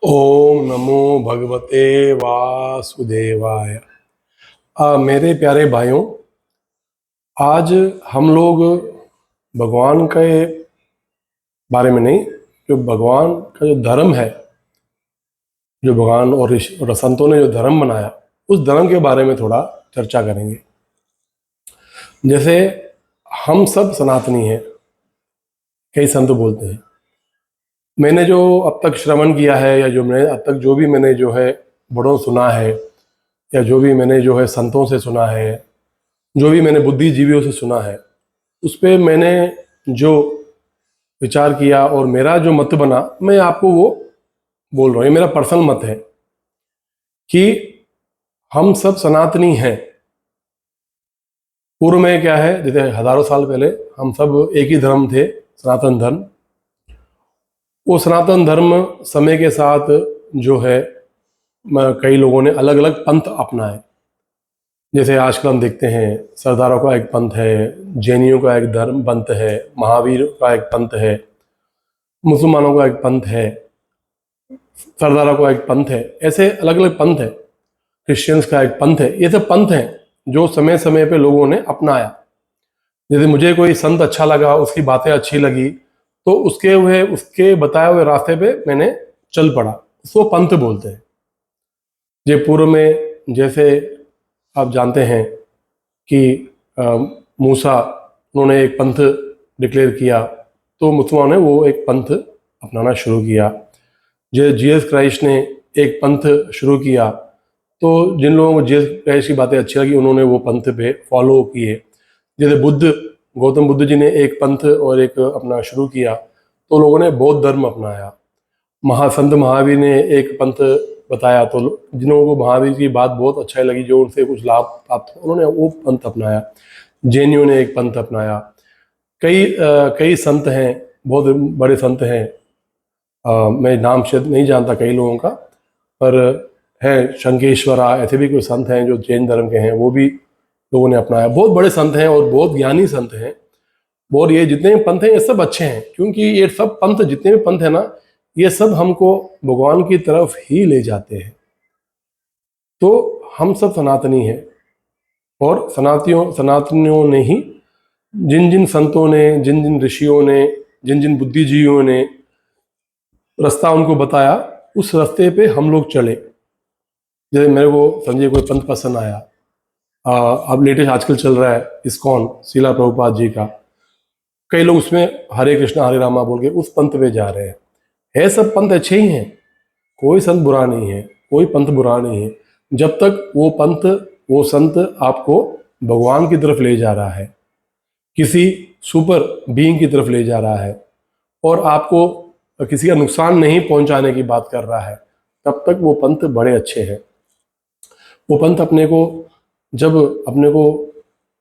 ओम नमो भगवते वासुदेवाय। मेरे प्यारे भाइयों, आज हम लोग भगवान के बारे में नहीं, जो भगवान का जो धर्म है, जो भगवान और ऋषि और संतों ने जो धर्म बनाया, उस धर्म के बारे में थोड़ा चर्चा करेंगे। जैसे हम सब सनातनी हैं, कई संत बोलते हैं। मैंने जो अब तक श्रवण किया है, या जो मैंने अब तक जो भी मैंने जो है बड़ों सुना है, या जो भी मैंने जो है संतों से सुना है, जो भी मैंने बुद्धिजीवियों से सुना है, उस पर मैंने जो विचार किया और मेरा जो मत बना, मैं आपको वो बोल रहा हूँ। ये मेरा पर्सनल मत है कि हम सब सनातनी हैं। पूर्व में क्या है, जैसे हजारों साल पहले हम सब एक ही धर्म थे, सनातन धर्म। वो सनातन धर्म समय के साथ जो है कई लोगों ने अलग अलग पंथ अपनाए। जैसे आजकल हम देखते हैं, सरदारों का एक पंथ है, जैनियों का एक धर्म पंथ है, महावीर का एक पंथ है, मुसलमानों का एक पंथ है, सरदारों का एक पंथ है। ऐसे अलग अलग पंथ है। क्रिश्चियंस का एक पंथ है। ये सब पंथ हैं जो समय समय पे लोगों ने अपनाया। जैसे मुझे कोई संत अच्छा लगा, उसकी बातें अच्छी लगी, तो उसके बताए हुए रास्ते पे मैंने चल पड़ा। उसको पंथ बोलते हैं। ये पूर्व में जैसे आप जानते हैं कि मूसा, उन्होंने एक पंथ डिक्लेयर किया, तो मुसलमानों ने वो एक पंथ अपनाना शुरू किया। जैसे जीसस क्राइस्ट ने एक पंथ शुरू किया, तो जिन लोगों को जीसस क्राइस्ट की बातें अच्छी लगी, उन्होंने वो पंथ पे फॉलो किए। जैसे गौतम बुद्ध जी ने एक पंथ और एक अपना शुरू किया, तो लोगों ने बौद्ध धर्म अपनाया। महासंत महावीर ने एक पंथ बताया, तो जिन लोगों को महावीर की बात बहुत अच्छा लगी, जो उनसे कुछ लाभ प्राप्त, उन्होंने वो पंथ अपनाया। जैनियों ने एक पंथ अपनाया। कई संत हैं, बहुत बड़े संत हैं। मैं नाम शायद नहीं जानता कई लोगों का, पर है शंकेश्वरा, ऐसे भी कोई संत हैं जो जैन धर्म के हैं, वो भी लोगों ने अपनाया। बहुत बड़े संत हैं और बहुत ज्ञानी संत हैं। और ये जितने भी पंथ हैं, ये सब अच्छे हैं, क्योंकि ये सब पंथ, जितने भी पंथ है ना, ये सब हमको भगवान की तरफ ही ले जाते हैं। तो हम सब सनातनी हैं, और सनातनियों ने ही जिन जिन संतों ने, जिन जिन ऋषियों ने, जिन जिन बुद्धिजीवियों ने रास्ता उनको बताया, उस रास्ते पे हम लोग चले। जैसे मेरे को संजय कोई पंथ पसंद आया, अब लेटेस्ट आजकल चल रहा है इस्कॉन, शीला प्रभुपाद जी का। कई लोग उसमें हरे कृष्णा हरे रामा बोल के उस पंथ पे जा रहे हैं। है सब पंथ अच्छे ही हैं, कोई संत बुरा नहीं है, कोई पंथ बुरा नहीं है, जब तक वो पंथ, वो संत आपको भगवान की तरफ ले जा रहा है, किसी सुपर बीइंग की तरफ ले जा रहा है, और आपको किसी का नुकसान नहीं पहुंचाने की बात कर रहा है, तब तक वो पंथ बड़े अच्छे हैं। वो पंथ जब अपने को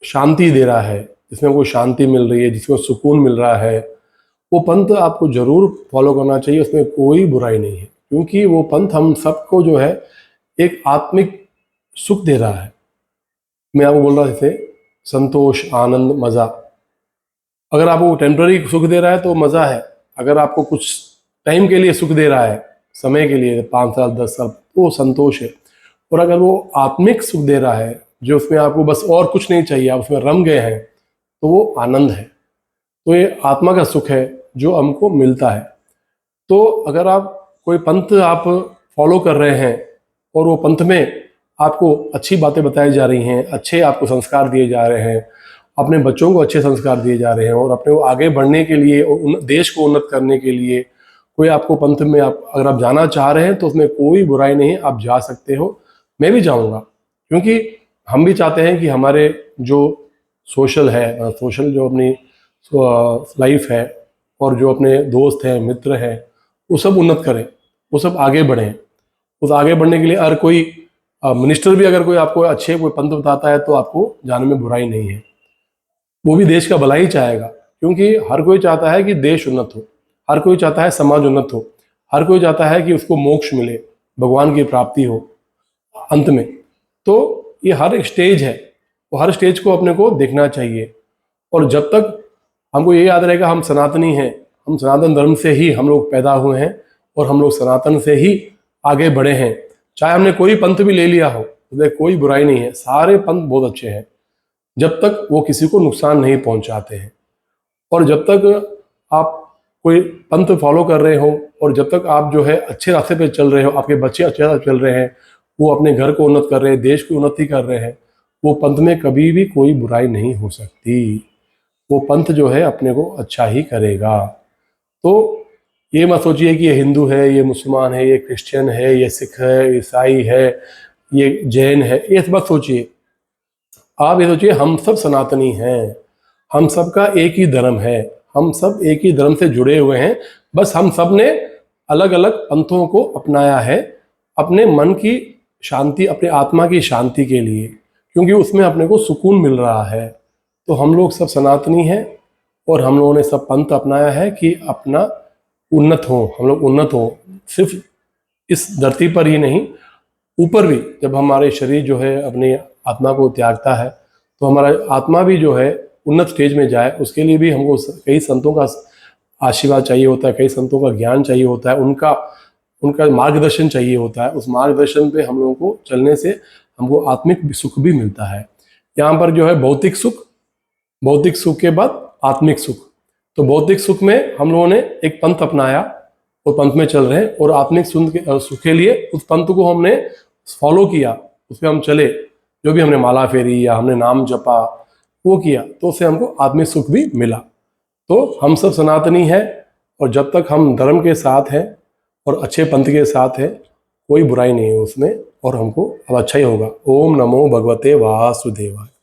शांति दे रहा है, जिसमें कोई शांति मिल रही है, जिसमें सुकून मिल रहा है, वो पंथ आपको जरूर फॉलो करना चाहिए। उसमें कोई बुराई नहीं है, क्योंकि वो पंथ हम सबको जो है एक आत्मिक सुख दे रहा है। मैं आपको बोल रहा जैसे संतोष, आनंद, मज़ा। अगर आपको टेम्पररी सुख दे रहा है तो मज़ा है। अगर आपको कुछ टाइम के लिए सुख दे रहा है, समय के लिए 5 साल 10 साल, तो वो संतोष है। और अगर वो आत्मिक सुख दे रहा है, जो उसमें आपको बस और कुछ नहीं चाहिए, आप उसमें रम गए हैं, तो वो आनंद है। तो ये आत्मा का सुख है जो हमको मिलता है। तो अगर आप कोई पंथ आप फॉलो कर रहे हैं, और वो पंथ में आपको अच्छी बातें बताई जा रही हैं, अच्छे आपको संस्कार दिए जा रहे हैं, अपने बच्चों को अच्छे संस्कार दिए जा रहे हैं, और अपने को आगे बढ़ने के लिए और देश को उन्नत करने के लिए कोई आपको पंथ में अगर आप जाना चाह रहे हैं, तो उसमें कोई बुराई नहीं, आप जा सकते हो। मैं भी जाऊँगा, क्योंकि हम भी चाहते हैं कि हमारे जो सोशल जो अपनी लाइफ है, और जो अपने दोस्त हैं, मित्र हैं, वो सब उन्नत करें, वो सब आगे बढ़ें। उस आगे बढ़ने के लिए हर कोई मिनिस्टर भी अगर कोई आपको अच्छे कोई पंथ बताता है, तो आपको जाने में बुराई नहीं है। वो भी देश का भला ही चाहेगा, क्योंकि हर कोई चाहता है कि देश उन्नत हो, हर कोई चाहता है समाज उन्नत हो, हर कोई चाहता है कि उसको मोक्ष मिले, भगवान की प्राप्ति हो अंत में। तो ये हर एक स्टेज है, वो हर स्टेज को अपने को देखना चाहिए। और जब तक हमको ये याद रहेगा हम सनातनी हैं, हम सनातन धर्म से ही हम लोग पैदा हुए हैं, और हम लोग सनातन से ही आगे बढ़े हैं, चाहे हमने कोई पंथ भी ले लिया हो, उसमें कोई बुराई नहीं है, सारे पंथ बहुत अच्छे हैं जब तक वो किसी को नुकसान नहीं पहुंचाते हैं। और जब तक आप कोई पंथ फॉलो कर रहे हो और जब तक आप जो है अच्छे रास्ते पे चल रहे हो, आपके बच्चे अच्छे रास्ते चल रहे हैं, वो अपने घर को उन्नत कर रहे हैं, देश की उन्नति कर रहे हैं, वो पंथ में कभी भी कोई बुराई नहीं हो सकती। वो पंथ जो है अपने को अच्छा ही करेगा। तो ये मत सोचिए कि ये हिंदू है, ये मुसलमान है, ये क्रिश्चियन है, ये सिख है, ईसाई है, ये जैन है, ये मत सोचिए। आप ये सोचिए हम सब सनातनी हैं, हम सब का एक ही धर्म है, हम सब एक ही धर्म से जुड़े हुए हैं। बस हम सब ने अलग अलग पंथों को अपनाया है अपने मन की शांति, अपने आत्मा की शांति के लिए, क्योंकि उसमें अपने को सुकून मिल रहा है। तो हम लोग सब सनातनी हैं और हम लोगों ने सब पंथ अपनाया है कि अपना उन्नत हो, हम लोग उन्नत हो, सिर्फ इस धरती पर ही नहीं, ऊपर भी। जब हमारे शरीर जो है अपनी आत्मा को त्यागता है तो हमारा आत्मा भी जो है उन्नत स्टेज में जाए, उसके लिए भी हमको कई संतों का आशीर्वाद चाहिए होता है, कई संतों का ज्ञान चाहिए होता है, उनका मार्गदर्शन चाहिए होता है। उस मार्गदर्शन पे हम लोगों को चलने से हमको आत्मिक सुख भी मिलता है। यहाँ पर जो है भौतिक सुख के बाद आत्मिक सुख। तो भौतिक सुख में हम लोगों ने एक पंथ अपनाया और पंथ में चल रहे हैं, और आत्मिक सुख के लिए उस पंथ को हमने फॉलो किया, उस पर हम चले, जो भी हमने माला फेरी या हमने नाम जपा वो किया, तो उससे हमको आत्मिक सुख भी मिला। तो हम सब सनातनी हैं, और जब तक हम धर्म के साथ हैं और अच्छे पंथ के साथ हैं, कोई बुराई नहीं है उसमें, और हमको अब अच्छा ही होगा। ओम नमो भगवते वासुदेवाय।